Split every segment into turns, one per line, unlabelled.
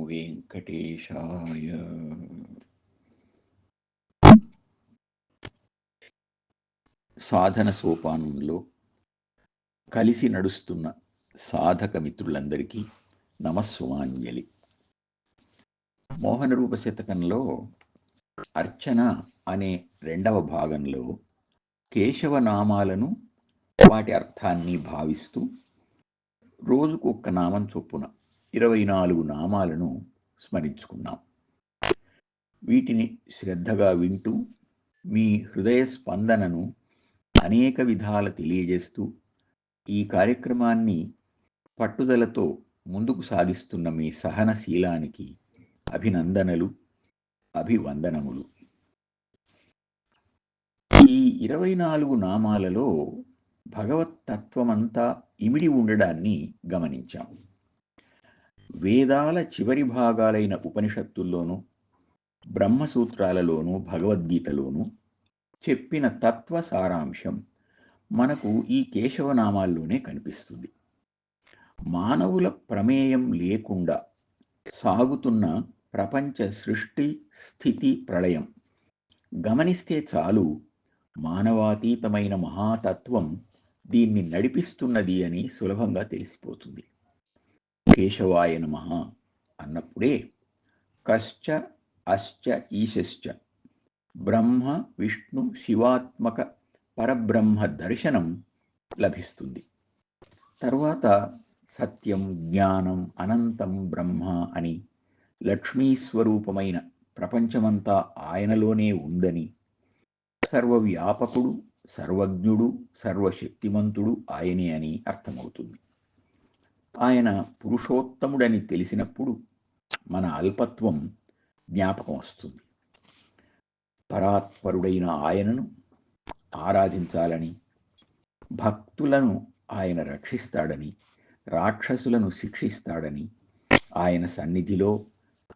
వెంకటేశాయ. సాధన సోపానంలో కలిసి నడుస్తున్న సాధక మిత్రులందరికీ నమస్సుమాంజలి. మోహన రూప శతకంలో అర్చన అనే రెండవ భాగంలో కేశవనామాలను వాటి అర్థాన్ని భావిస్తూ రోజుకు ఒక్క నామం చొప్పున 24 నామాలను స్మరించుకున్నాం. వీటిని శ్రద్ధగా వింటూ మీ హృదయ స్పందనను అనేక విధాల తెలియజేస్తూ ఈ కార్యక్రమాన్ని పట్టుదలతో ముందుకు సాగిస్తున్న మీ సహనశీలానికి అభినందనలు, అభివందనములు. ఈ 24 నామాలలో భగవత్తత్వమంతా ఇమిడి ఉండడాన్ని గమనించాం. వేదాల చివరి భాగాలైన ఉపనిషత్తుల్లోనూ, బ్రహ్మసూత్రాలలోనూ, భగవద్గీతలోనూ చెప్పిన తత్వ సారాంశం మనకు ఈ కేశవనామాల్లోనే కనిపిస్తుంది. మానవుల ప్రమేయం లేకుండా సాగుతున్న ప్రపంచ సృష్టి, స్థితి, ప్రళయం గమనిస్తే చాలు మానవాతీతమైన మహాతత్వం దీన్ని నడిపిస్తున్నది అని సులభంగా తెలిసిపోతుంది. కేశవాయ నమః అన్నప్పుడే కశ్చ అశ్చ ఈశశ్చ బ్రహ్మ విష్ణు శివాత్మక పరబ్రహ్మ దర్శనం లభిస్తుంది. తరువాత సత్యం, జ్ఞానం, అనంతం బ్రహ్మ అని లక్ష్మీస్వరూపమైన ప్రపంచమంతా ఆయనలోనే ఉందని, సర్వవ్యాపకుడు, సర్వజ్ఞుడు, సర్వశక్తిమంతుడు ఆయనే అని అర్థమవుతుంది. ఆయన పురుషోత్తముడని తెలిసినప్పుడు మన అల్పత్వం జ్ఞాపకం వస్తుంది. పరాత్పరుడైన ఆయనను ఆరాధించాలని, భక్తులను ఆయన రక్షిస్తాడని, రాక్షసులను శిక్షిస్తాడని, ఆయన సన్నిధిలో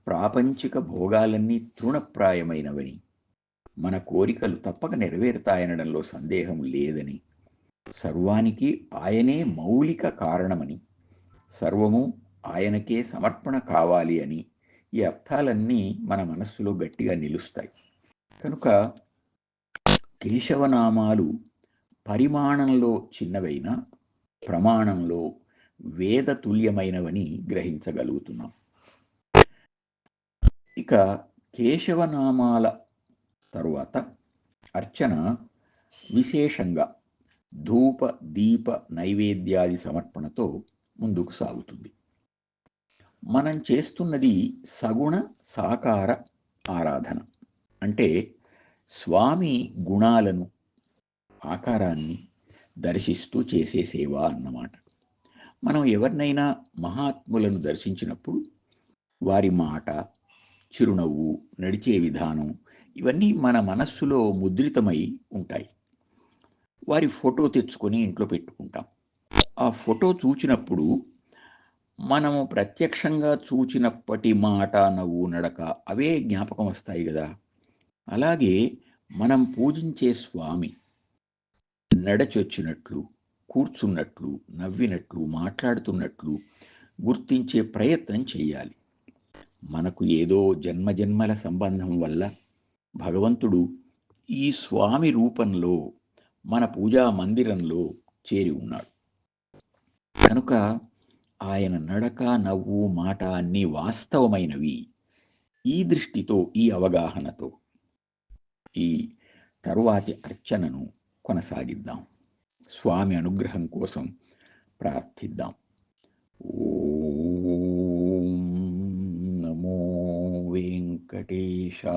ప్రాపంచిక భోగాలన్నీ తృణప్రాయమైనవని, మన కోరికలు తప్పక నెరవేరుతాయనడంలో సందేహం లేదని, సర్వానికి ఆయనే మౌలిక కారణమని, సర్వము ఆయనకే సమర్పణ కావాలి అని ఈ అర్థాలన్నీ మన మనస్సులో గట్టిగా నిలుస్తాయి. కనుక కేశవనామాలు పరిమాణంలో చిన్నవైనా ప్రమాణంలో వేదతుల్యమైనవని గ్రహించగలుగుతున్నాం. ఇక కేశవనామాల తరువాత అర్చన విశేషంగా ధూప, దీప, నైవేద్యాది సమర్పణతో ముందుకు సాగుతుంది. మనం చేస్తున్నది సగుణ సాకార ఆరాధన, అంటే స్వామి గుణాలను, ఆకారాన్ని దర్శిస్తూ చేసే సేవ అన్నమాట. మనం ఎవరినైనా మహాత్ములను దర్శించినప్పుడు వారి మాట, చిరునవ్వు, నడిచే విధానం ఇవన్నీ మన మనస్సులో ముద్రితమై ఉంటాయి. వారి ఫోటో తెచ్చుకొని ఇంట్లో పెట్టుకుంటాం. ఆ ఫోటో చూచినప్పుడు మనము ప్రత్యక్షంగా చూచినప్పటి మాట, నవ్వు, నడక అవే జ్ఞాపకం వస్తాయి కదా. అలాగే మనం పూజించే స్వామి నడచొచ్చినట్లు, కూర్చున్నట్లు, నవ్వినట్లు, మాట్లాడుతున్నట్లు గుర్తించే ప్రయత్నం చేయాలి. మనకు ఏదో జన్మజన్మల సంబంధం వల్ల భగవంతుడు ఈ స్వామి రూపంలో మన పూజా మందిరంలో చేరి ఉన్నాడు. కనుక ఆయన నడక, నవ్వు, మాట అన్నీ వాస్తవమైనవి. ఈ దృష్టితో, ఈ అవగాహనతో ఈ తరువాతి అర్చనను కొనసాగిద్దాం. స్వామి అనుగ్రహం కోసం ప్రార్థిద్దాం. ఓం నమో వెంకటేశాయ.